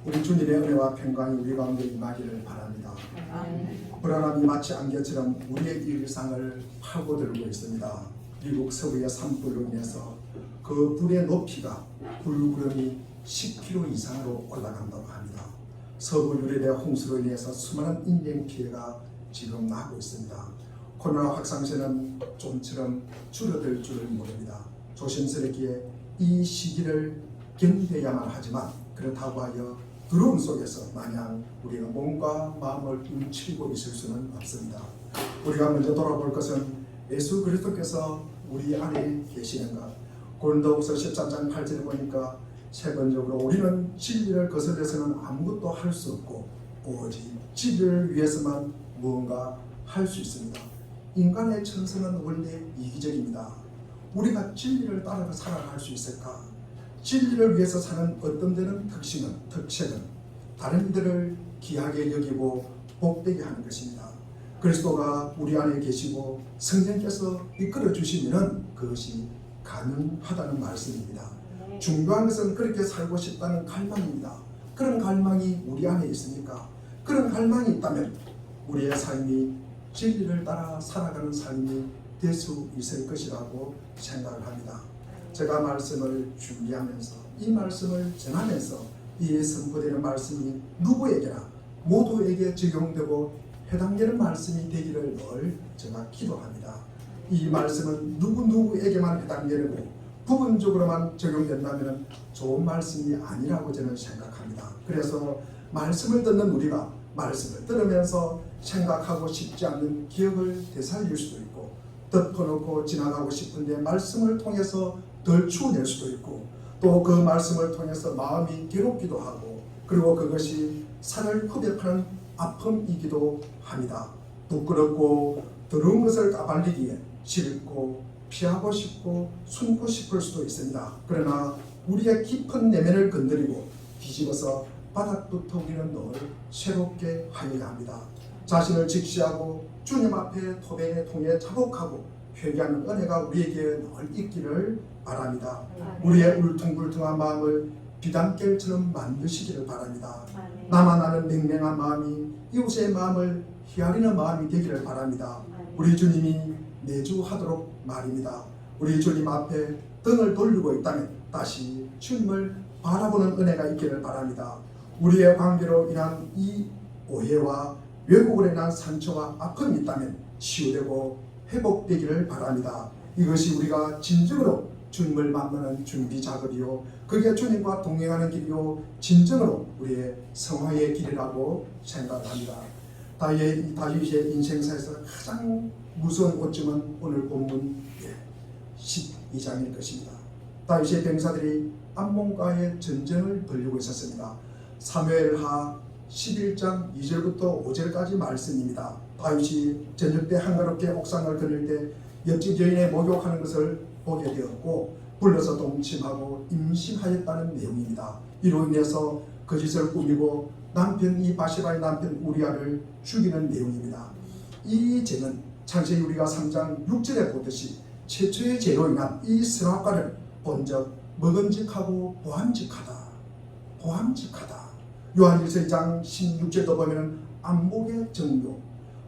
우리 주님의 은혜와 평강이 우리 가운데 임하기를 바랍니다. 불안함이 마치 안개처럼 우리의 일상을 파고들고 있습니다. 미국 서부의 산불로 인해서 그 불의 높이가 불구름이 10km 이상으로 올라간다고 합니다. 서부 유럽의 홍수로 인해서 수많은 인명 피해가 지금 나고 있습니다. 코로나 확산세는 좀처럼 줄어들 줄을 모릅니다. 조심스럽게 이 시기를 견뎌야만 하지만 그렇다고 하여 두려움 속에서 마냥 우리가 몸과 마음을 움츠리고 있을 수는 없습니다. 우리가 먼저 돌아볼 것은 예수 그리스도께서 우리 안에 계시는 것. 고린도후서 13장 8절에 보니까 세 번적으로 우리는 진리를 거슬려서는 아무것도 할 수 없고 오직 진리를 위해서만 무언가 할 수 있습니다. 인간의 천성은 원래 이기적입니다. 우리가 진리를 따라 살아갈 수 있을까? 진리를 위해서 사는 어떤 데는 특색은 다른 이들을 귀하게 여기고 복되게 하는 것입니다. 그리스도가 우리 안에 계시고 성령께서 이끌어 주시면 그것이 가능하다는 말씀입니다. 중요한 것은 그렇게 살고 싶다는 갈망입니다. 그런 갈망이 우리 안에 있으니까 그런 갈망이 있다면 우리의 삶이 진리를 따라 살아가는 삶이 될 수 있을 것이라고 생각을 합니다. 제가 말씀을 준비하면서 이 말씀을 전하면서 이 선포되는 말씀이 누구에게나 모두에게 적용되고 해당되는 말씀이 되기를 늘 제가 기도합니다. 이 말씀은 누구에게만 해당되고 부분적으로만 적용된다면 좋은 말씀이 아니라고 저는 생각합니다. 그래서 말씀을 듣는 우리가 말씀을 들으면서 생각하고 싶지 않는 기억을 되살릴 수도 있고 덮어놓고 지나가고 싶은데 말씀을 통해서 덜 추워낼 수도 있고 또 그 말씀을 통해서 마음이 괴롭기도 하고 그리고 그것이 살을 흡입하는 아픔이기도 합니다. 부끄럽고 더러운 것을 까발리기에 싫고 피하고 싶고 숨고 싶을 수도 있습니다. 그러나 우리의 깊은 내면을 건드리고 뒤집어서 바닥부터 우리는 늘 새롭게 하여야 합니다. 자신을 직시하고 주님 앞에 토벤의 통에 자복하고 회개하는 은혜가 우리에게 늘 있기를 바랍니다. 우리의 울퉁불퉁한 마음을 비단결처럼 만드시기를 바랍니다. 나만 아는 맹맹한 마음이 이웃의 마음을 헤아리는 마음이 되기를 바랍니다. 우리 주님이 매주 하도록 말입니다. 우리 주님 앞에 등을 돌리고 있다면 다시 주님을 바라보는 은혜가 있기를 바랍니다. 우리의 관계로 인한 이 오해와 왜곡으로 인한 상처와 아픔이 있다면 치유되고 회복되기를 바랍니다. 이것이 우리가 진정으로 주님을 만나는 준비 작업이요 그게 주님과 동행하는 길이요 진정으로 우리의 성화의 길이라고 생각합니다. 다윗의 인생사에서 가장 무서운 오점은 오늘 본문 12장일 것입니다. 다윗의 병사들이 암몬과의 전쟁을 벌이고 있었습니다. 사무엘하 11장 2절부터 5절까지 말씀입니다. 다윗이 저녁 때 한가롭게 옥상을 거닐 때 옆집 여인의 목욕하는 것을 보게 되었고 불러서 동침하고 임신하였다는 내용입니다. 이로 인해서 거짓을 꾸미고 남편 바세바의 남편 우리아를 죽이는 내용입니다. 이 죄는 창세기 우리가 3장 6절에 보듯이 최초의 죄로 인한 이 선악과를 본적 먹음직하고 보암직하다. 요한일서 2장 16절도 보면 안목의 정욕,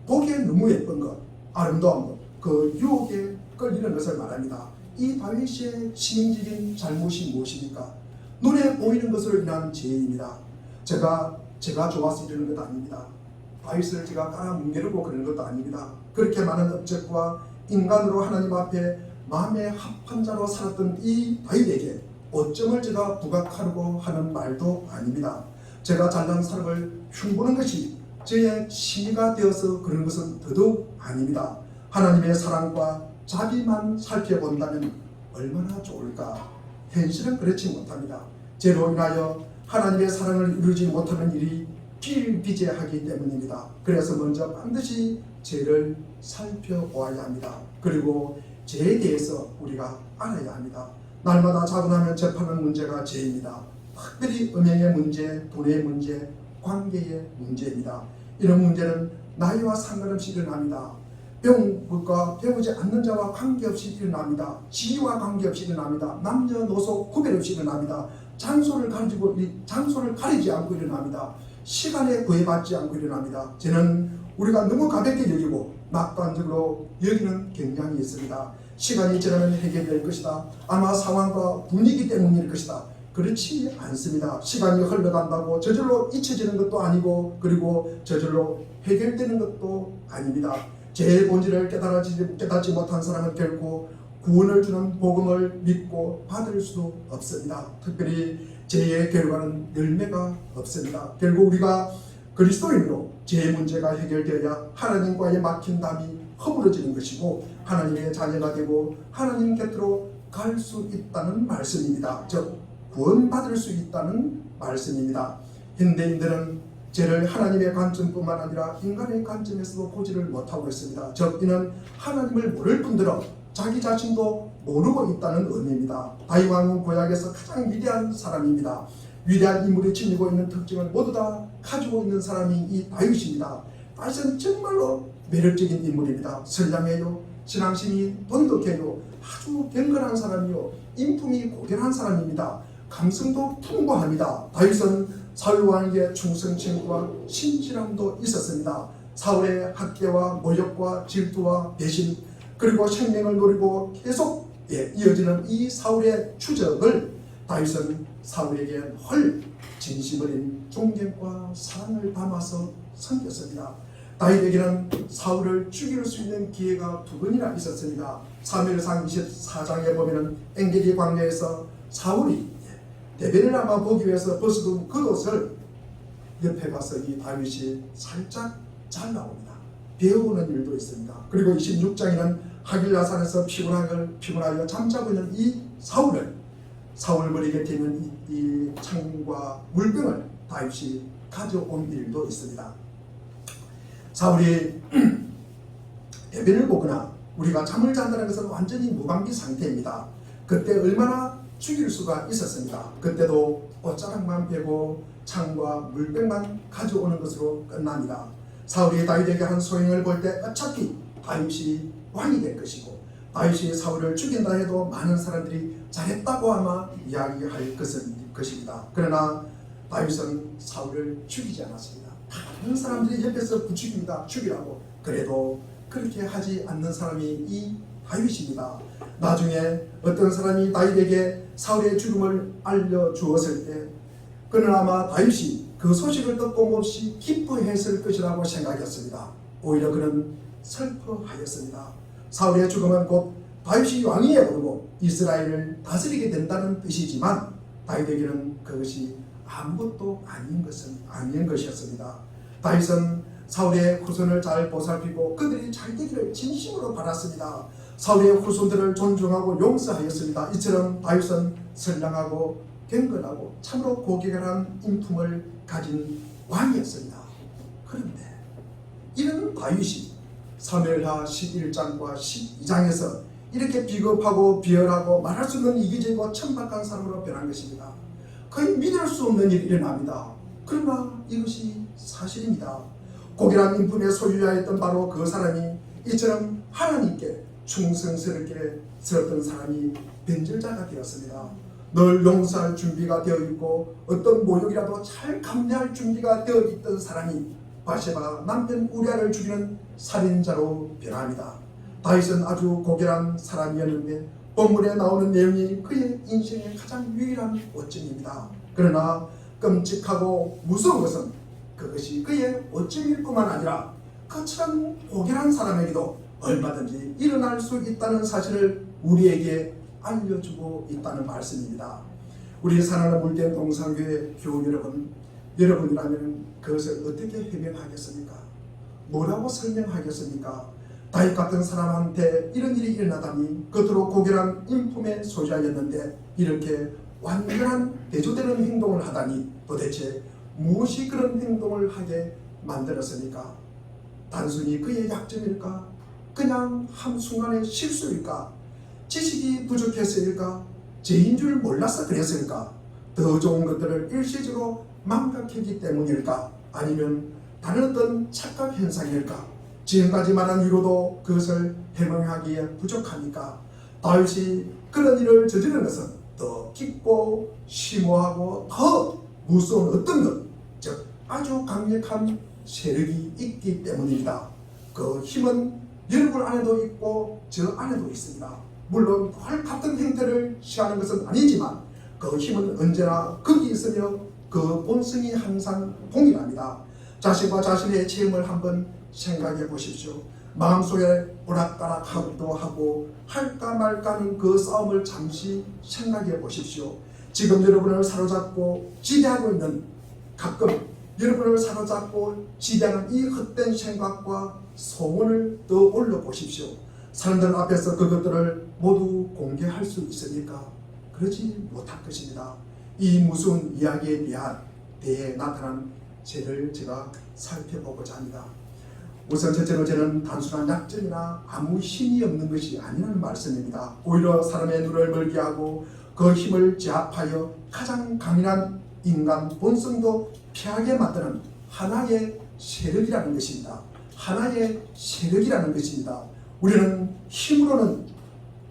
보기에 너무 예쁜 것, 아름다운 것, 그 유혹에 끌리는 것을 말합니다. 이 다윗의 치명적인 잘못이 무엇입니까? 눈에 보이는 것으로 인한 죄입니다. 제가 좋아서 이러는 것 아닙니다. 다윗을 제가 깔아뭉개려고 그러는 것도 아닙니다. 그렇게 많은 업적과 인간으로 하나님 앞에 마음의 합한 자로 살았던 이 다윗에게 어점을 제가 부각하려고 하는 말도 아닙니다. 제가 잘난 사람을 흉보는 것이 저의 취미가 되어서 그런 것은 더더욱 아닙니다. 하나님의 사랑과 자비만 살펴본다면 얼마나 좋을까? 현실은 그렇지 못합니다. 죄로 인하여 하나님의 사랑을 이루지 못하는 일이 비일비재하기 때문입니다. 그래서 먼저 반드시 죄를 살펴보아야 합니다. 그리고 죄에 대해서 우리가 알아야 합니다. 날마다 자고나면 접하는 문제가 죄입니다. 특별히 음행의 문제, 돈의 문제, 관계의 문제입니다. 이런 문제는 나이와 상관없이 일어납니다. 배운 것과 배우지 않는 자와 관계없이 일어납니다. 지위와 관계없이 일어납니다. 남녀노소 구별 없이 일어납니다. 장소를 가리지 않고 일어납니다. 시간에 구애받지 않고 일어납니다. 저는 우리가 너무 가볍게 여기고 낙관적으로 여기는 경향이 있습니다. 시간이 지나면 해결될 것이다. 아마 상황과 분위기 때문일 것이다. 그렇지 않습니다. 시간이 흘러간다고 저절로 잊혀지는 것도 아니고 그리고 저절로 해결되는 것도 아닙니다. 죄의 본질을 깨닫지 못한 사람은 결코 구원을 주는 복음을 믿고 받을 수 없습니다. 특별히 죄의 결과는 열매가 없습니다. 결국 우리가 그리스도인으로 죄의 문제가 해결되어야 하나님과의 막힌 담이 허물어지는 것이고 하나님의 자녀가 되고 하나님 곁으로 갈 수 있다는 말씀입니다. 즉 구원받을 수 있다는 말씀입니다. 현대인들은 죄를 하나님의 관점뿐만 아니라 인간의 관점에서도 보지를 못하고 있습니다. 즉 이는 하나님을 모를 뿐더러 자기 자신도 모르고 있다는 의미입니다. 다윗 왕은 구약에서 가장 위대한 사람입니다. 위대한 인물이 지니고 있는 특징을 모두 다 가지고 있는 사람이 이 다윗입니다. 다윗은 정말로 매력적인 인물입니다. 선량해요. 신앙심이 돈독해요. 아주 경건한 사람이요. 인품이 고결한 사람입니다. 감성도 풍부합니다. 다윗은 사울 왕에게 충성심과 신실함도 있었습니다. 사울의 학대와 모욕과 질투와 배신 그리고 생명을 노리고 계속 이어지는 이 사울의 추적을 다윗은 사울에게 헐 진심 어린 존경과 사랑을 담아서 섬겼습니다. 다윗에게는 사울을 죽일 수 있는 기회가 두 번이나 있었습니다. 사무엘상 24장에 보면은 엔게디 광야에서 사울이 대변을 아마 보기 위해서 벗어둔 겉옷을 옆에 가서 이 다윗이 살짝 잘라옵니다. 배워오는 일도 있습니다. 그리고 26장에는 하길라산에서 피곤하여 잠자고 있는 이 사울을 사울 머리 곁에 있는 이 창과 물병을 다윗이 가져온 일도 있습니다. 사울이 대변을 보거나 우리가 잠을 잔다는 것은 완전히 무방비 상태입니다. 그때 얼마나 죽일 수가 있었습니다. 그때도 옷자락만 베고 창과 물병만 가져오는 것으로 끝납니다. 사울이 다윗에게 한 소행을 볼 때 어차피 다윗이 왕이 될 것이고 다윗이 사울을 죽인다 해도 많은 사람들이 잘했다고 아마 이야기할 것입니다. 그러나 다윗은 사울을 죽이지 않았습니다. 다른 사람들이 옆에서 부추깁니다. 죽이라고. 그래도 그렇게 하지 않는 사람이 이 다윗입니다. 나중에 어떤 사람이 다윗에게 사울의 죽음을 알려주었을 때 그는 아마 다윗이 그 소식을 듣고 몹시 기뻐했을 것이라고 생각했습니다. 오히려 그는 슬퍼하였습니다. 사울의 죽음은 곧 다윗이 왕위에 오르고 이스라엘을 다스리게 된다는 뜻이지만 다윗에게는 그것이 아무것도 아닌 것이었습니다. 다윗은 사울의 후손을 잘 보살피고 그들이 잘 되기를 진심으로 바랐습니다. 사울의 후손들을 존중하고 용서하였습니다. 이처럼 다윗은 선량하고 경건하고 참으로 고결한 인품을 가진 왕이었습니다. 그런데 이런 다윗이 사무엘하 11장과 12장에서 이렇게 비겁하고 비열하고 말할 수 없는 이기적이고 천박한 사람으로 변한 것입니다. 거의 믿을 수 없는 일이 일어납니다. 그러나 이것이 사실입니다. 고결한 인품의 소유자였던 바로 그 사람이 이처럼 하나님께 충성스럽게 살았던 사람이 변절자가 되었습니다. 늘 용서할 준비가 되어 있고 어떤 모욕이라도 잘 감내할 준비가 되어 있던 사람이 바세바 남편 우리아를 죽이는 살인자로 변합니다. 다윗은 아주 고결한 사람이었는데 본문에 나오는 내용이 그의 인생의 가장 유일한 오점입니다. 그러나 끔찍하고 무서운 것은 그것이 그의 오점일 뿐만 아니라 그처럼 고결한 사람에게도 얼마든지 일어날 수 있다는 사실을 우리에게 알려주고 있다는 말씀입니다. 우리 사랑하는 물된 동산교회 교우 여러분이라면 그것을 어떻게 해명하겠습니까? 뭐라고 설명하겠습니까? 다윗 같은 사람한테 이런 일이 일어나다니 겉으로 고결한 인품의 소유자였는데 이렇게 완전한 대조되는 행동을 하다니 도대체 무엇이 그런 행동을 하게 만들었습니까? 단순히 그의 약점일까? 그냥 한순간의 실수일까? 지식이 부족해서일까? 죄인 줄 몰라서 그랬을까? 더 좋은 것들을 일시적으로 망각했기 때문일까? 아니면 다른 어떤 착각 현상일까? 지금까지 말한 위로도 그것을 해명하기에 부족하니까 다윗이 그런 일을 저지른 것은 더 깊고 심오하고 더 무서운 어떤 것, 즉 아주 강력한 세력이 있기 때문입니다. 그 힘은 여러분 안에도 있고 저 안에도 있습니다. 물론 늘 같은 형태를 취하는 것은 아니지만 그 힘은 언제나 거기 있으며 그 본성이 항상 동일합니다. 자신과 자신의 체험을 한번 생각해 보십시오. 마음속에 오락가락하기도 하고 할까 말까는 그 싸움을 잠시 생각해 보십시오. 지금 여러분을 사로잡고 지배하고 있는, 가끔 여러분을 사로잡고 지배하는 이 헛된 생각과 소원을 떠올려 보십시오. 사람들 앞에서 그것들을 모두 공개할 수 있습니까? 그러지 못할 것입니다. 이 무서운 이야기에 대해 나타난 죄를 제가 살펴보고자 합니다. 우선 첫째로 죄는 단순한 약점이나 아무 힘이 없는 것이 아니라는 말씀입니다. 오히려 사람의 눈을 멀게 하고 그 힘을 제압하여 가장 강인한 인간 본성도 피하게 만드는 하나의 세력이라는 것입니다. 하나의 세력이라는 것입니다. 우리는 힘으로는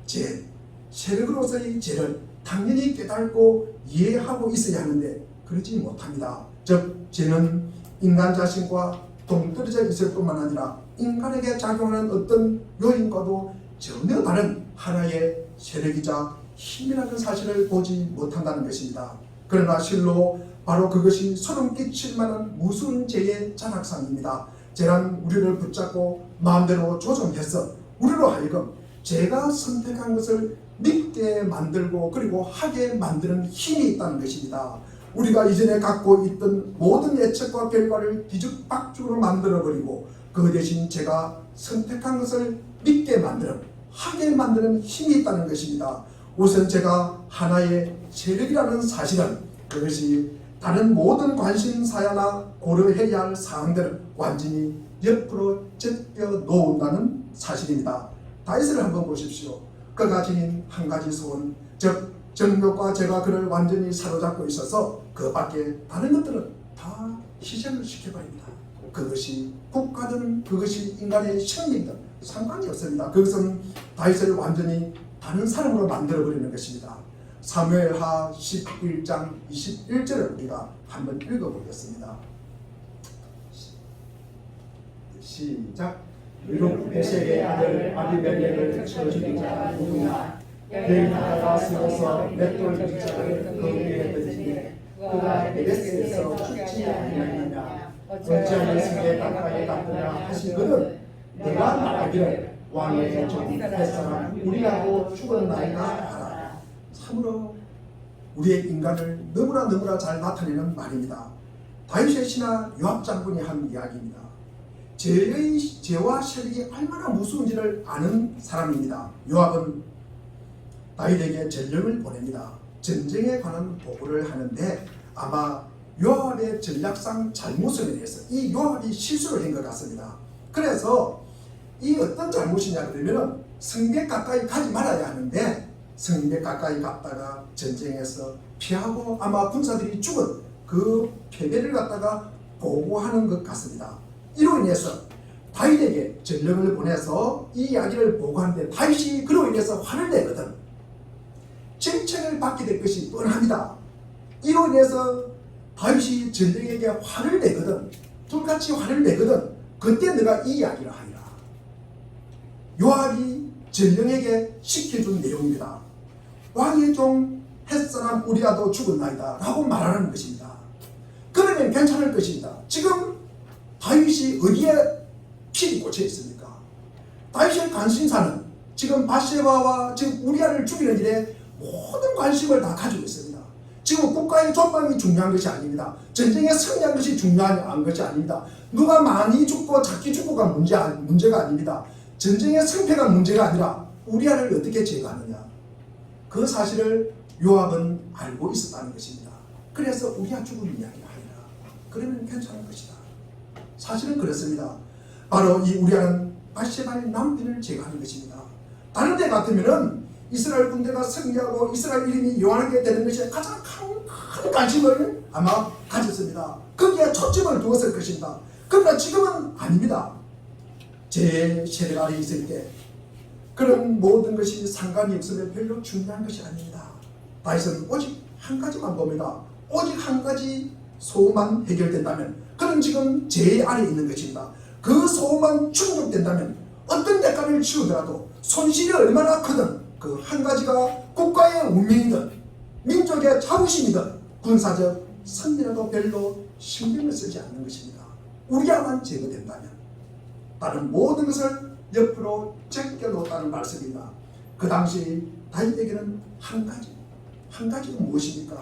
죄, 세력으로서의 죄를 당연히 깨닫고 이해하고 있어야 하는데 그러지 못합니다. 즉 죄는 인간 자신과 동떨어져 있을 뿐만 아니라 인간에게 작용하는 어떤 요인과도 전혀 다른 하나의 세력이자 힘이라는 사실을 보지 못한다는 것입니다. 그러나 실로 바로 그것이 소름 끼칠 만한 무서운 죄의 잔악상입니다. 죄란 우리를 붙잡고 마음대로 조종해서 우리로 하여금 제가 선택한 것을 믿게 만들고 그리고 하게 만드는 힘이 있다는 것입니다. 우리가 이전에 갖고 있던 모든 예측과 결과를 뒤죽박죽으로 만들어버리고 그 대신 제가 선택한 것을 믿게 만드는, 하게 만드는 힘이 있다는 것입니다. 우선 제가 하나의 세력이라는 사실은 그것이 다른 모든 관심사야나 고려해야 할 사항들을 완전히 옆으로 제껴 놓는다는 사실입니다. 다윗을 한번 보십시오. 그가 지닌 한 가지 소원, 즉 정욕과 죄가 그를 완전히 사로잡고 있어서 그 밖에 다른 것들은 다 희생을 시켜버립니다. 그것이 국가든 그것이 인간의 생명이든 상관이 없습니다. 그것은 다윗을 완전히 다른 사람으로 만들어버리는 것입니다. 사무엘하 11장 21절을 우리가 한번 읽어보겠습니다. 시작. 유혹 에셀의 아들 아비멜렉을 쳐 죽인 자가 누구냐? 베일하다가 쓰러서 맷돌 기자를 그 위에 던지니 그가 에베스에서 죽지 아니하느냐? 어찌하여 승에 가까이 갔느냐 하시거든 내가 말하기를 왕의 종 햇사람 우리하고 죽었나이다 하라. 참으로 우리의 인간을 너무나 잘 나타내는 말입니다. 다윗의 신하 요압 장군이 한 이야기입니다. 죄와 세력이 얼마나 무서운지를 아는 사람입니다. 요압은 다윗에게 전령을 보냅니다. 전쟁에 관한 보고를 하는데 아마 요압의 전략상 잘못을 인해서 이 요압이 실수를 한 것 같습니다. 그래서 이 어떤 잘못이냐 그러면 성벽 가까이 가지 말아야 하는데 성벽 가까이 갔다가 전쟁에서 피하고 아마 군사들이 죽은 그 패배를 갖다가 보고하는 것 같습니다. 이로 인해서 다윗에게 전령을 보내서 이 이야기를 보고하는데 다윗이 그로 인해서 화를 내거든 칭찬을 받게 될 것이 뻔합니다. 이로 인해서 다윗이 전령에게 화를 내거든 둘같이 화를 내거든 그때 내가 이 이야기를 하리라. 요압이 전령에게 시켜준 내용입니다. 왕의 종 햇사람 우리라도 죽었나이다 라고 말하는 것입니다. 그러면 괜찮을 것입니다. 지금 다윗이 어디에 필이 꽂혀 있습니까? 다윗의 관심사는 지금 바세바와 지금 우리아를 죽이는 일에 모든 관심을 다 가지고 있습니다. 지금 국가의 존망이 중요한 것이 아닙니다. 전쟁에 승리한 것이 중요한 것이 아닙니다. 누가 많이 죽고 작게 죽고가 문제가 아닙니다. 전쟁의 승패가 문제가 아니라 우리아를 어떻게 제거하느냐. 그 사실을 요압은 알고 있었다는 것입니다. 그래서 우리아 죽은 이야기를 하리라. 그러면 괜찮을 것이다. 사실은 그렇습니다. 바로 이 우리아는 바세바의 남편을 제거하는 것입니다. 다른 데 같으면은 이스라엘 군대가 승리하고 이스라엘 이름이 요한하게 되는 것이 가장 큰 관심을 아마 가졌습니다. 거기에 초점을 두었을 것입니다. 그러나 지금은 아닙니다. 제 세력 아래 있을 때 그런 모든 것이 상관이 없으면 별로 중요한 것이 아닙니다. 다윗은 오직 한 가지만 봅니다. 오직 한 가지 소원만 해결된다면 그는 지금 제 아래에 있는 것입니다. 그 소원만 충족된다면 어떤 대가를 치르더라도 손실이 얼마나 크든 그 한 가지가 국가의 운명이든 민족의 자부심이든 군사적 승리라도 별로 신경을 쓰지 않는 것입니다. 우리야만 제거된다면 다른 모든 것을 옆으로 제껴놓았다는 말씀입니다. 그 당시 다윗에게는 한 가지가 무엇입니까?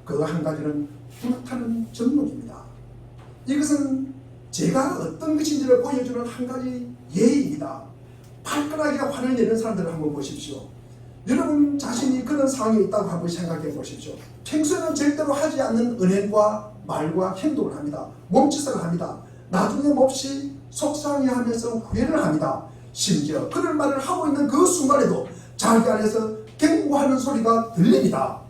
그 한 가지는 불타는 정욕입니다. 이것은 제가 어떤 것인지를 보여주는 한 가지 예입니다. 발끈하게 화를 내는 사람들을 한번 보십시오. 여러분 자신이 그런 상황에 있다고 한번 생각해 보십시오. 평소에는 절대로 하지 않는 은행과 말과 행동을 합니다. 몸짓을 합니다. 나중에 몹시 속상해하면서 후회를 합니다. 심지어 그런 말을 하고 있는 그 순간에도 자기 안에서 경고하는 소리가 들립니다.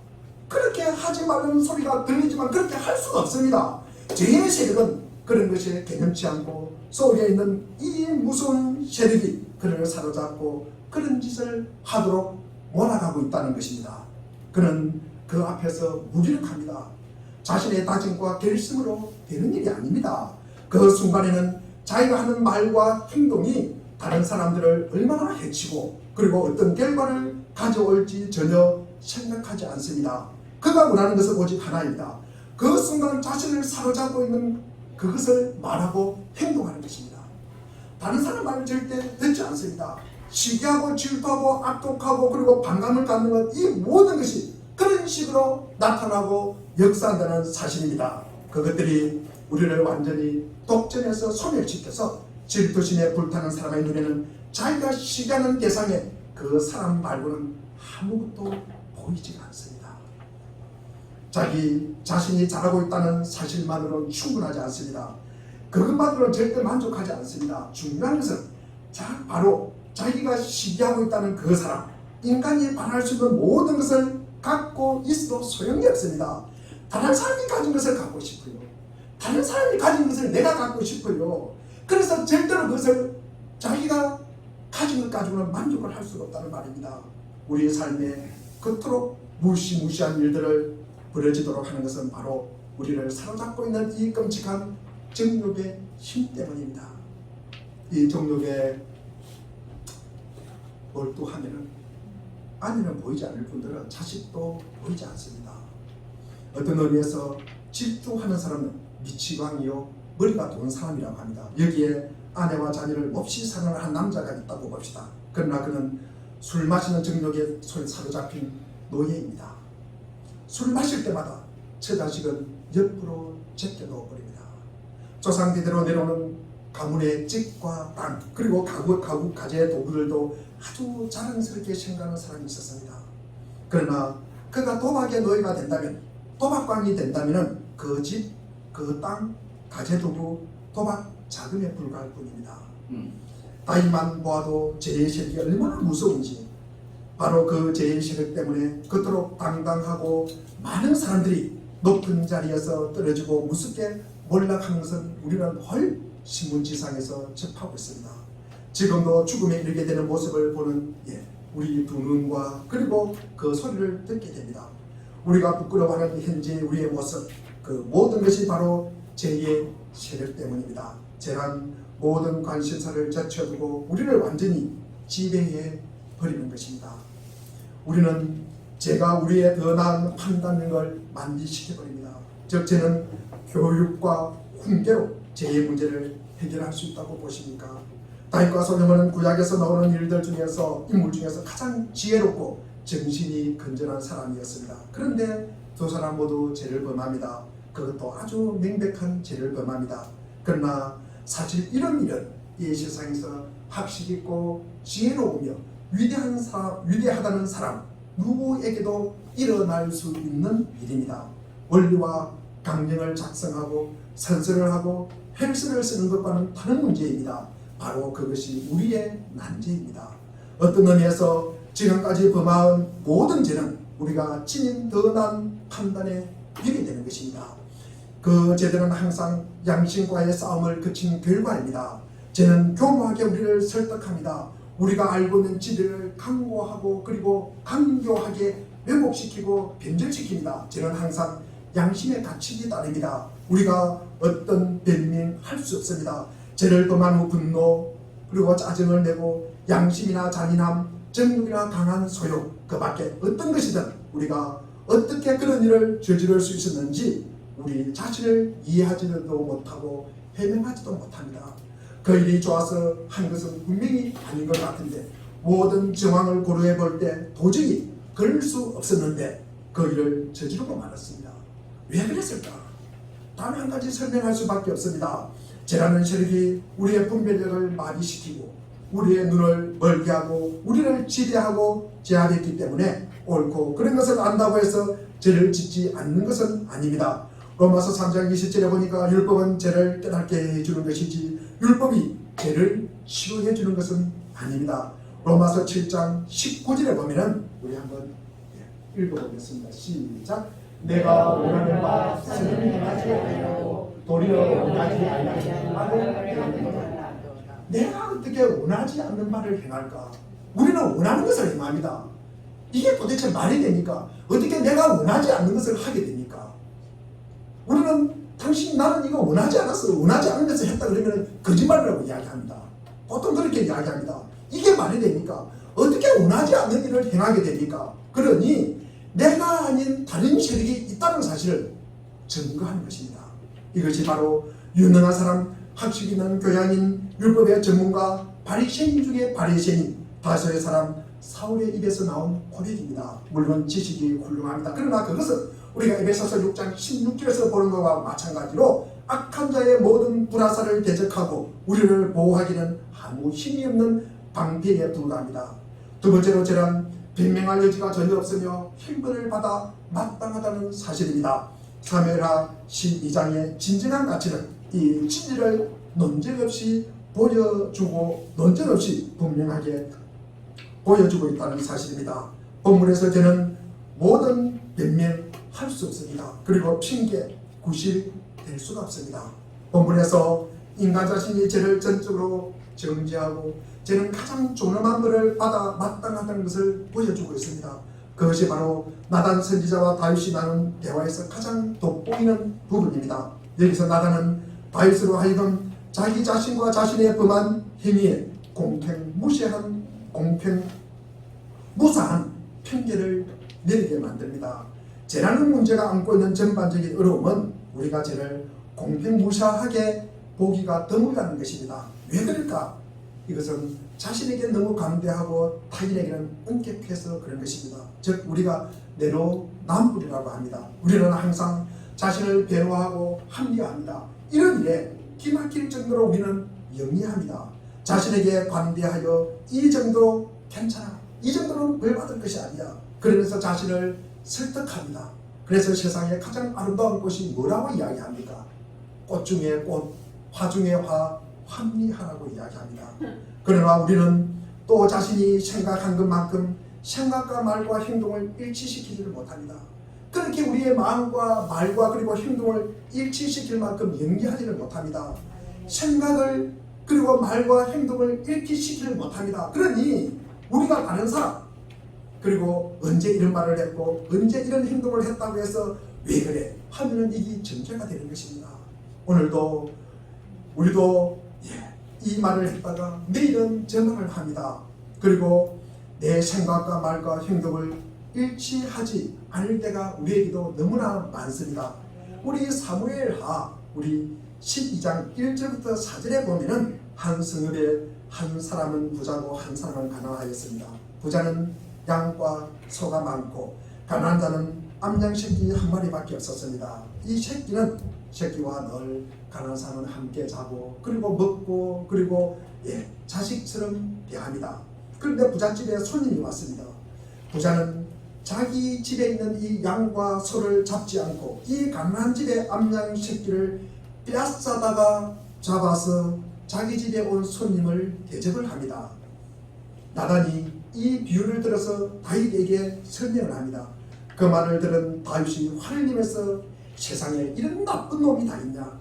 그렇게 하지 말라는 소리가 들리지만 그렇게 할 수가 없습니다. 죄의 세력은 그런 것에 개념치 않고 속에 있는 이 무서운 세력이 그를 사로잡고 그런 짓을 하도록 몰아가고 있다는 것입니다. 그는 그 앞에서 무기력합니다. 자신의 다짐과 결심으로 되는 일이 아닙니다. 그 순간에는 자기가 하는 말과 행동이 다른 사람들을 얼마나 해치고 그리고 어떤 결과를 가져올지 전혀 생각하지 않습니다. 그가 원하는 것은 오직 하나입니다. 그 순간 자신을 사로잡고 있는 그것을 말하고 행동하는 것입니다. 다른 사람 말을 절대 듣지 않습니다. 시기하고 질투하고 악독하고 그리고 반감을 갖는 것, 이 모든 것이 그런 식으로 나타나고 역사한다는 사실입니다. 그것들이 우리를 완전히 독점해서 소멸시켜서 질투심에 불타는 사람의 눈에는 자기가 시기하는 대상에 그 사람 말고는 아무것도 보이지가 않습니다. 자기 자신이 잘하고 있다는 사실만으로는 충분하지 않습니다. 그것만으로는 절대 만족하지 않습니다. 중요한 것은 바로 자기가 시기하고 있다는 그 사람, 인간이 바랄 수 있는 모든 것을 갖고 있어도 소용이 없습니다. 다른 사람이 가진 것을 갖고 싶어요. 다른 사람이 가진 것을 내가 갖고 싶어요. 그래서 절대로 그것을 자기가 가진 것 가지고는 만족을 할 수가 없다는 말입니다. 우리의 삶에 그토록 무시무시한 일들을 벌어지도록 하는 것은 바로 우리를 사로잡고 있는 이 끔찍한 정욕의 힘 때문입니다. 이 정욕에 몰두하면은 아내는 보이지 않을 뿐더러 자식도 보이지 않습니다. 어떤 의미에서 질투하는 사람은 미치광이요 머리가 돈 사람이라고 합니다. 여기에 아내와 자녀를 몹시 사랑을 한 남자가 있다고 봅시다. 그러나 그는 술 마시는 정욕에 사로잡힌 노예입니다. 술 마실 때마다 제 자식은 옆으로 제껴놓아버립니다. 조상대대로 내려오는 가문의 집과 땅 그리고 가구 가재 도구들도 아주 자랑스럽게 생각하는 사람이 있었습니다. 그러나 그가 도박의 노예가 된다면, 도박광이 된다면 그 집, 그 땅, 가재 도구, 도박 자금에 불과할 뿐입니다. 다윗만 보아도 죄의 세력이 얼마나 무서운지, 바로 그 죄의 세력 때문에 그토록 당당하고 많은 사람들이 높은 자리에서 떨어지고 무섭게 몰락하는 것은 우리는 헐 신문지상에서 접하고 있습니다. 지금도 죽음에 이르게 되는 모습을 보는 우리 두 눈과 그리고 그 소리를 듣게 됩니다. 우리가 부끄러워하는 현재 우리의 모습, 그 모든 것이 바로 죄의 세력 때문입니다. 죄란 모든 관심사를 제쳐두고 우리를 완전히 지배해 버리는 것입니다. 우리는 죄가 우리의 더 나은 판단력을 만비시켜버립니다. 즉 죄는 교육과 훈계로 죄의 문제를 해결할 수 있다고 보십니까? 다윗과 솔로몬은 구약에서 나오는 일들 중에서 인물 중에서 가장 지혜롭고 정신이 건전한 사람이었습니다. 그런데 두 사람 모두 죄를 범합니다. 그것도 아주 명백한 죄를 범합니다. 그러나 사실 이런 일은 이 세상에서 학식 있고 지혜로우며 위대하다는 사람 누구에게도 일어날 수 있는 일입니다. 원리와 강령을 작성하고 선서를 하고 헬스를 쓰는 것과는 다른 문제입니다. 바로 그것이 우리의 난제입니다. 어떤 의미에서 지금까지 범한 모든 죄는 우리가 지닌 더 나은 판단에 이르게 되는 것입니다. 그 죄들은 항상 양심과의 싸움을 거친 결과입니다. 죄는 교묘하게 우리를 설득합니다. 우리가 알고 있는 진리를 강고하고 그리고 강교하게 왜곡시키고 변절시킵니다. 저는 항상 양심의 가치에 따릅니다. 우리가 어떤 변명할 수 없습니다. 죄를 범한 후 분노 그리고 짜증을 내고 양심이나 잔인함, 정욕이나 강한 소욕 그 밖에 어떤 것이든 우리가 어떻게 그런 일을 저지를 수 있었는지 우리 자신을 이해하지도 못하고 해명하지도 못합니다. 그 일이 좋아서 한 것은 분명히 아닌 것 같은데 모든 정황을 고려해 볼 때 도저히 그럴 수 없었는데 그 일을 저지르고 말았습니다. 왜 그랬을까? 단 한 가지 설명할 수밖에 없습니다. 죄라는 세력이 우리의 분별력을 마비시키고 우리의 눈을 멀게 하고 우리를 지배하고 제압했기 때문에 옳고 그런 것을 안다고 해서 죄를 짓지 않는 것은 아닙니다. 로마서 3장 20절에 보니까 율법은 죄를 깨닫게 해주는 것이지 율법이 죄를 싫어해 주는 것은 아닙니다. 로마서 7장 19절에 보면은 우리 한번 읽어보겠습니다. 시작. 내가 원하는 바 선을 행하지 아니하고 도리어 원하지 아니하는 바를 행하느니라. 내가 어떻게 원하지 않는 바를 행할까? 우리는 원하는 것을 행합니다. 이게 도대체 말이 됩니까? 어떻게 내가 원하지 않는 것을 하게 됩니까? 우리는 나는 이거 원하지 않았어. 원하지 않은 것을 했다 그러면 거짓말이라고 이야기합니다. 보통 그렇게 이야기합니다. 이게 말이 됩니까? 어떻게 원하지 않는 일을 행하게 됩니까? 그러니 내가 아닌 다른 세력이 있다는 사실을 증거하는 것입니다. 이것이 바로 유능한 사람, 학식 있는 교양인, 율법의 전문가, 바리새인 중에 바리새인, 다소의 사람 사울의 입에서 나온 고백입니다. 물론 지식이 훌륭합니다. 그러나 그것은 우리가 에베소서 6장 16절에서 보는 것과 마찬가지로 악한 자의 모든 불화살을 대적하고 우리를 보호하기는 아무 힘이 없는 방패에 불과합니다. 두 번째로 저는 변명할 여지가 전혀 없으며 힘을 받아 마땅하다는 사실입니다. 사무엘하 12장의 진정한 가치는 이 진리를 논쟁 없이 보여주고 논쟁 없이 분명하게 보여주고 있다는 사실입니다. 본문에서 저는 모든 변명할 수 없습니다. 그리고 핑계, 구실될 수가 없습니다. 본문에서 인간 자신이 죄를 전적으로 정죄하고 죄는 가장 존엄한 것을 받아 마땅하다는 것을 보여주고 있습니다. 그것이 바로 나단 선지자와 다윗이 나눈 대화에서 가장 돋보이는 부분입니다. 여기서 나단은 다윗으로 하여금 자기 자신과 자신의 범한 행위에 무사한 편견을 내리게 만듭니다. 죄라는 문제가 안고 있는 전반적인 어려움은 우리가 죄를 공평무사하게 보기가 드물다는 것입니다. 왜 그럴까? 이것은 자신에게 너무 강대하고 타인에게는 엄격해서 그런 것입니다. 즉 우리가 내로남불이라고 합니다. 우리는 항상 자신을 배려하고 합리화합니다. 이런 일에 기막힐 정도로 우리는 영리합니다. 자신에게 관대하여 이 정도 괜찮아, 이 정도는 벌 받을 것이 아니야, 그러면서 자신을 설득합니다. 그래서 세상에 가장 아름다운 꽃이 뭐라고 이야기합니까? 꽃 중에 꽃, 화 중에 화, 합리하라고 이야기합니다. 그러나 우리는 또 자신이 생각한 것만큼 생각과 말과 행동을 일치시키지를 못합니다. 그렇게 우리의 마음과 말과 그리고 행동을 일치시킬 만큼 연기하지를 못합니다. 생각을 그리고 말과 행동을 일치시키지를 못합니다. 그러니 우리가 다른 사람, 그리고 언제 이런 말을 했고 언제 이런 행동을 했다고 해서 왜 그래 하면은 이게 전제가 되는 것입니다. 오늘도 우리도 이 말을 했다가 내일은 저 말을 합니다. 그리고 내 생각과 말과 행동을 일치하지 않을 때가 우리에게도 너무나 많습니다. 우리 사무엘하 우리 12장 1절부터 4절에 보면은 한 성읍에 한 사람은 부자고 한 사람은 가난하였습니다. 부자는 양과 소가 많고 가난한 자는 암양 새끼 한 마리밖에 없었습니다. 이 새끼와 늘 가난한 사람은 함께 자고 그리고 먹고 그리고 자식처럼 대합니다. 그런데 부잣집에 손님이 왔습니다. 부자는 자기 집에 있는 이 양과 소를 잡지 않고 이 가난한 집의 암양 새끼를 빼앗아다가 잡아서 자기 집에 온 손님을 대접을 합니다. 나단이 이 비유를 들어서 다윗에게 설명을 합니다. 그 말을 들은 다윗이 화를 내면서 세상에 이런 나쁜 놈이 다 있냐?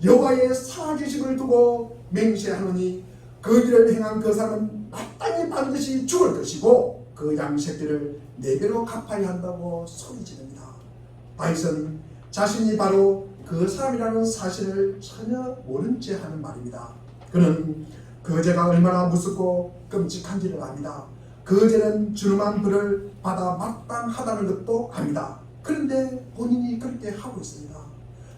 여호와의 살아계심을 두고 맹세하노니 그 일을 행한 그 사람은 마땅히 반드시 죽을 것이고 그 양새끼를 4배로 갚아야 한다고 소리지릅니다. 다윗은 자신이 바로 그 사람이라는 사실을 전혀 모른 채 하는 말입니다. 그는 그 죄가 얼마나 무섭고 끔찍한지를 압니다. 그 죄는 준엄한 벌을 받아 마땅하다는 것도 압니다. 그런데 본인이 그렇게 하고 있습니다.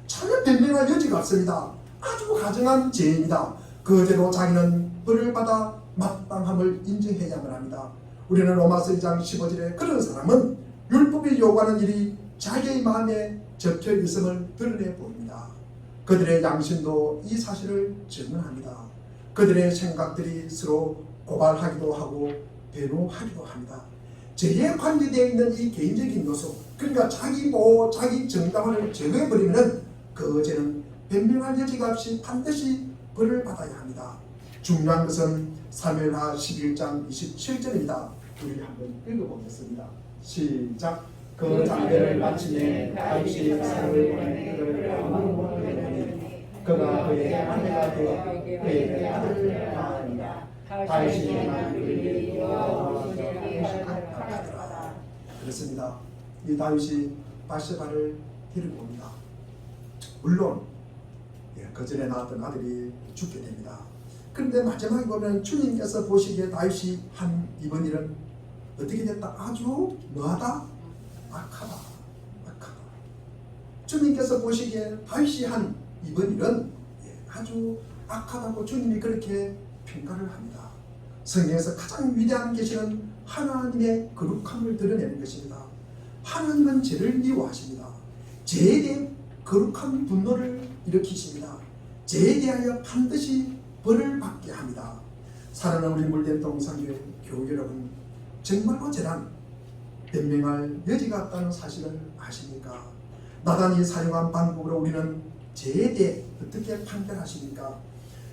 전혀 변명할 여지가 없습니다. 아주 가증한 죄입니다. 그 죄로 자기는 벌을 받아 마땅함을 인정해야만 합니다. 우리는 로마서 2장 15절에 그런 사람은 율법이 요구하는 일이 자기의 마음에 적혀 있음을 드러내 보입니다. 그들의 양심도 이 사실을 증언합니다. 그들의 생각들이 서로 고발하기도 하고 변호하기도 합니다. 죄에 관계되어 있는 이 개인적인 요소, 그러니까 자기 보호, 자기 정당화를 제거해버리면 그 죄는 변명할 여지가 없이 반드시 벌을 받아야 합니다. 중요한 것은 사무엘하 11장 27절입니다. 우리 한번 읽어보겠습니다. 시작. 그 장례를 마침내 다윗이 사람을 보내 그를 왕으로 보내니 그가 그의 아내가 되어 그에게 아들을 낳았느니라. 다윗이 만민이 그렇습니다. 이 다윗이 바세바를 데리고 옵니다. 물론 그 전에 낳았던 아들이 죽게 됩니다. 그런데 마지막에 보면 주님께서 보시기에 다윗이 한 이번 일은 어떻게 됐다? 아주 뭐하다? 악하다. 주님께서 보시기에 다윗이 한 이번 일은 아주 악하다고 주님이 그렇게 평가를 합니다. 성경에서 가장 위대한 계시는 하나님의 거룩함을 드러내는 것입니다. 하나님은 죄를 미워하십니다. 죄에 대해 거룩한 분노를 일으키십니다. 죄에 대하여 반드시 벌을 받게 합니다. 사랑하는 우리 물된 동산교회 교우 여러분, 정말로 죄란 변명할 여지가 없다는 사실을 아십니까? 나단이 사용한 방법으로 우리는 죄에 대해 어떻게 판단하십니까?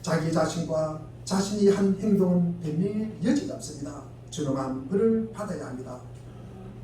자기 자신과 자신이 한 행동은 변명의 여지가 없습니다. 준엄한 벌을 받아야 합니다.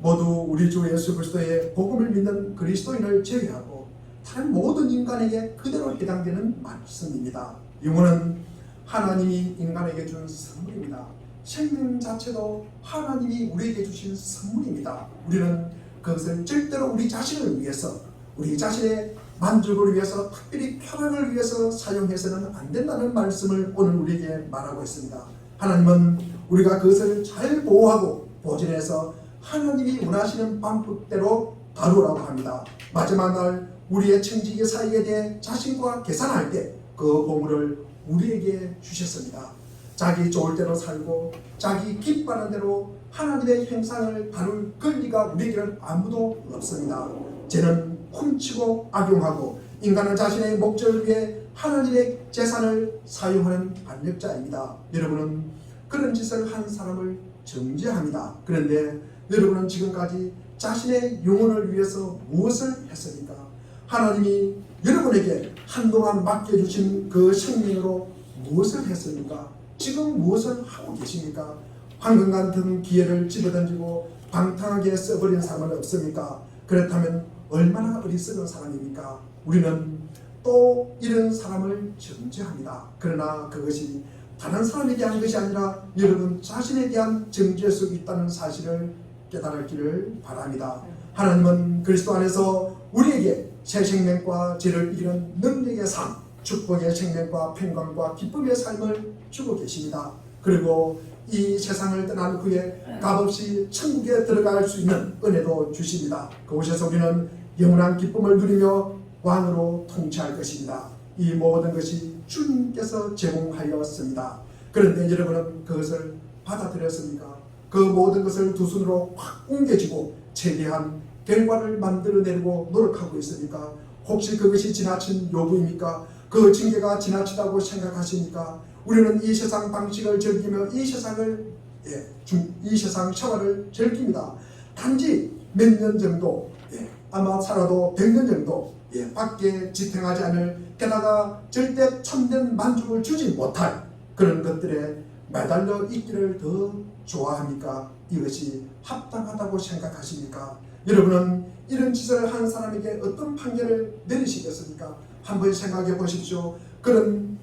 모두 우리 주 예수 그리스도의 복음을 믿는 그리스도인을 제외하고 다른 모든 인간에게 그대로 해당되는 말씀입니다. 영혼은 하나님이 인간에게 준 선물입니다. 생명 자체도 하나님이 우리에게 주신 선물입니다. 우리는 그것을 절대로 우리 자신을 위해서, 우리 자신의 만족을 위해서, 특별히 쾌락을 위해서 사용해서는 안 된다는 말씀을 오늘 우리에게 말하고 있습니다. 하나님은 우리가 그것을 잘 보호하고 보존해서 하나님이 원하시는 방법대로 다루라고 합니다. 마지막 날 우리의 청지기 사이에 대해 자신과 계산할 때 그 보물을 우리에게 주셨습니다. 자기 좋을 대로 살고 자기 기뻐하는 대로 하나님의 형상을 다룰 권리가 우리에게는 아무도 없습니다. 죄는 훔치고 악용하고 인간은 자신의 목적을 위해 하나님의 재산을 사용하는 반역자입니다. 여러분은 그런 짓을 한 사람을 정죄합니다. 그런데 여러분은 지금까지 자신의 영혼을 위해서 무엇을 했습니까? 하나님이 여러분에게 한동안 맡겨주신 그 생명으로 무엇을 했습니까? 지금 무엇을 하고 계십니까? 황금 같은 기회를 집어던지고 방탕하게 써버린 사람은 없습니까? 그렇다면 얼마나 어리석은 사람입니까? 우리는 또 이런 사람을 정죄합니다. 그러나 그것이 다른 사람에 대한 것이 아니라 여러분 자신에 대한 정죄일 수 있다는 사실을 깨달았기를 바랍니다. 하나님은 그리스도 안에서 우리에게 새 생명과 죄를 이기는 능력의 삶, 축복의 생명과 평강과 기쁨의 삶을 주고 계십니다. 그리고 이 세상을 떠난 후에 값없이 천국에 들어갈 수 있는 은혜도 주십니다. 그곳에서 우리는 영원한 기쁨을 누리며 왕으로 통치할 것입니다. 이 모든 것이 주님께서 제공하였습니다. 그런데 여러분은 그것을 받아들였습니까? 그 모든 것을 두 손으로 확 옮겨쥐고 최대한 결과를 만들어내려고 노력하고 있습니까? 혹시 그것이 지나친 요구입니까? 그 징계가 지나치다고 생각하십니까? 우리는 이 세상 방식을 즐기며 이 세상 생활을 즐깁니다. 단지 몇 년 정도, 아마 살아도 100년 정도 밖에 지탱하지 않을, 게다가 절대 참된 만족을 주지 못할 그런 것들에 매달려 있기를 더 좋아합니까? 이것이 합당하다고 생각하십니까? 여러분은 이런 짓을 한 사람에게 어떤 판결을 내리시겠습니까? 한번 생각해 보십시오. 그런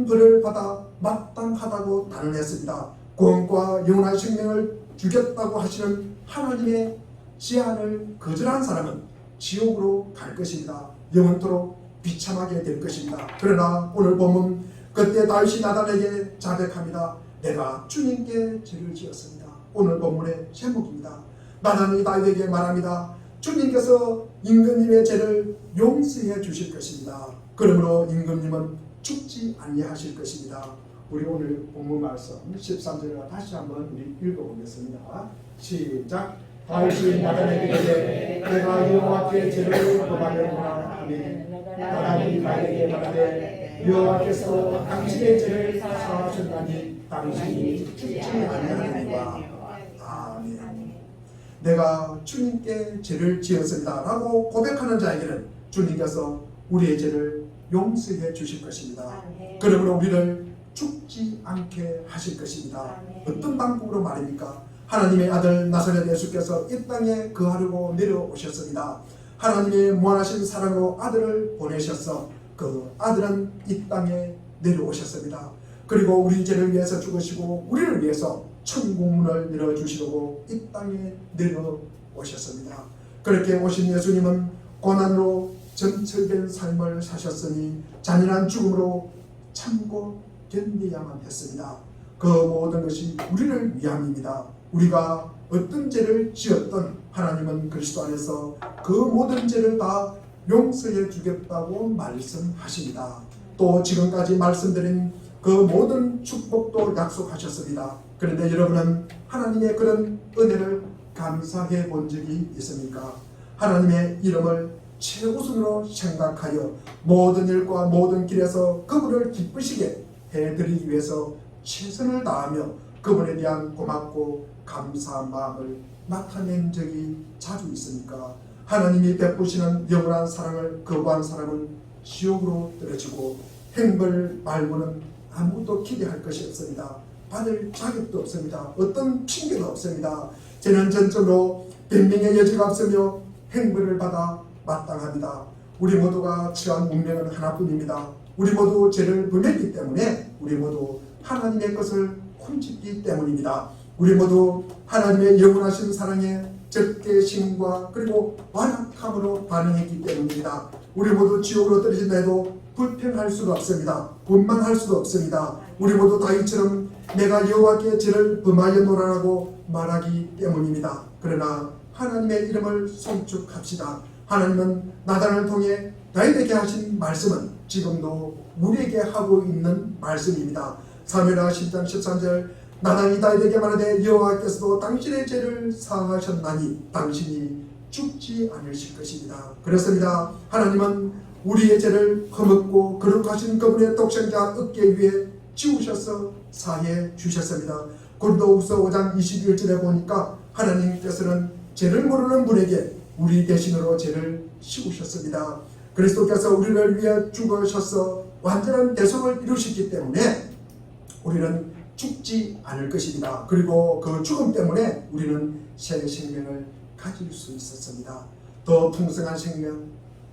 벌을 받아 마땅하다고 단언했습니다. 구원과 영원한 생명을 주겠다고 하시는 하나님의 제안을 거절한 사람은 지옥으로 갈 것입니다. 영원토록 비참하게 될 것입니다. 그러나 오늘 본문 그때 다윗이 나단에게 자백합니다. 내가 주님께 죄를 지었습니다. 오늘 본문의 제목입니다. 나단이 다윗에게 말합니다. 주님께서 임금님의 죄를 용서해 주실 것입니다. 그러므로 임금님은 죽지 아니하실 것입니다. 우리 오늘 본문 말씀 13절을 다시 한번 우리 읽어보겠습니다. 시작. 다윗이 나단에게 이르되 내가 여호와께 죄를 범하였구나 하매 나단이 다윗에게 말하되 여호와께서 당신의 죄를 사하셨나니 당신이 죽지 아니하리라. 아멘. 내가 주님께 죄를 지었습니다 라고 고백하는 자에게는 주님께서 우리의 죄를 용서해 주실 것입니다. 그러므로 우리를 죽지 않게 하실 것입니다. 어떤 방법으로 말입니까? 하나님의 아들 나사렛 예수께서 이 땅에 거하려고 내려오셨습니다. 하나님의 무한하신 사랑으로 아들을 보내셔서 그 아들은 이 땅에 내려오셨습니다. 그리고 우리 죄를 위해서 죽으시고 우리를 위해서 천국문을 열어주시려고 이 땅에 내려오셨습니다. 그렇게 오신 예수님은 고난으로 점철된 삶을 사셨으니 잔인한 죽음으로 참고 견디야만 했습니다. 그 모든 것이 우리를 위함입니다. 우리가 어떤 죄를 지었던 하나님은 그리스도 안에서 그 모든 죄를 다 용서해 주겠다고 말씀하십니다. 또 지금까지 말씀드린 그 모든 축복도 약속하셨습니다. 그런데 여러분은 하나님의 그런 은혜를 감사해 본 적이 있습니까? 하나님의 이름을 최우선으로 생각하여 모든 일과 모든 길에서 그분을 기쁘시게 해드리기 위해서 최선을 다하며 그분에 대한 고맙고 감사한 마음을 나타낸 적이 자주 있습니까? 하나님이 베푸시는 영원한 사랑을 거부한 사람은 지옥으로 떨어지고 행벌 말고는 아무것도 기대할 것이 없습니다. 받을 자격도 없습니다. 어떤 핑계도 없습니다. 죄는 전적으로 변명의 여지가 없으며 행벌을 받아 마땅합니다. 우리 모두가 처한 운명은 하나뿐입니다. 우리 모두 죄를 범했기 때문에 우리 모두 하나님의 것을 훔쳤기 때문입니다. 우리 모두 하나님의 영원하신 사랑에 적개심과 그리고 완악함으로 반응했기 때문입니다. 우리 모두 지옥으로 떨어진다 해도 불평할 수도 없습니다. 원망할 수도 없습니다. 우리 모두 다윗처럼 내가 여호와께 죄를 범하였노라라고 말하기 때문입니다. 그러나 하나님의 이름을 송축합시다. 하나님은 나단을 통해 다윗에게 하신 말씀은 지금도 우리에게 하고 있는 말씀입니다. 사무엘하 10장 13절 나단이 다윗에게 말하되 여호와께서도 당신의 죄를 사하셨나니 당신이 죽지 않으실 것입니다. 그렇습니다. 하나님은 우리의 죄를 허물고 거룩하신 그분의 독생자 어깨 위에 지우셔서 사해 주셨습니다. 고린도후서 5장 21절에 보니까 하나님께서는 죄를 모르는 분에게 우리 대신으로 죄를 씌우셨습니다. 그리스도께서 우리를 위해 죽으셔서 완전한 대속을 이루셨기 때문에 우리는 죽지 않을 것입니다. 그리고 그 죽음 때문에 우리는 새 생명을 가질 수 있었습니다. 더 풍성한 생명,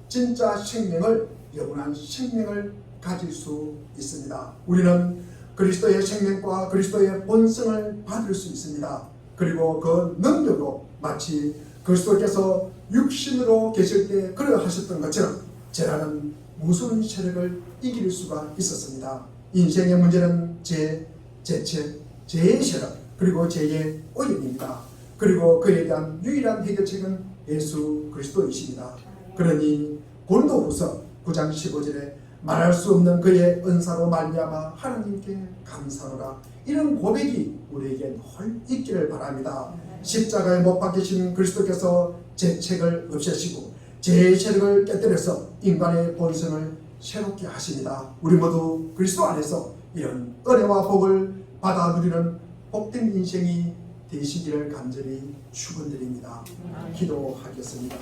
진짜 생명을, 영원한 생명을 가질 수 있습니다. 우리는 그리스도의 생명과 그리스도의 본성을 받을 수 있습니다. 그리고 그 능력으로 마치 그리스도께서 육신으로 계실 때 그러하셨던 것처럼 죄라는 무서운 세력을 이길 수가 있었습니다. 인생의 문제는 죄, 죄책, 죄의 세력, 그리고 죄의 오염입니다. 그리고 그에 대한 유일한 해결책은 예수 그리스도이십니다. 그러니 고린도후서 9장 15절에 말할 수 없는 그의 은사로 말미암아 하나님께 감사하노라, 이런 고백이 우리에게 헐 있기를 바랍니다. 십자가에 못 박히신 그리스도께서 죄책을 없애시고 죄의 세력을 깨뜨려서 인간의 본성을 새롭게 하십니다. 우리 모두 그리스도 안에서 이런 은혜와 복을 받아 누리는 복된 인생이 되시기를 간절히 축원드립니다. 기도하겠습니다.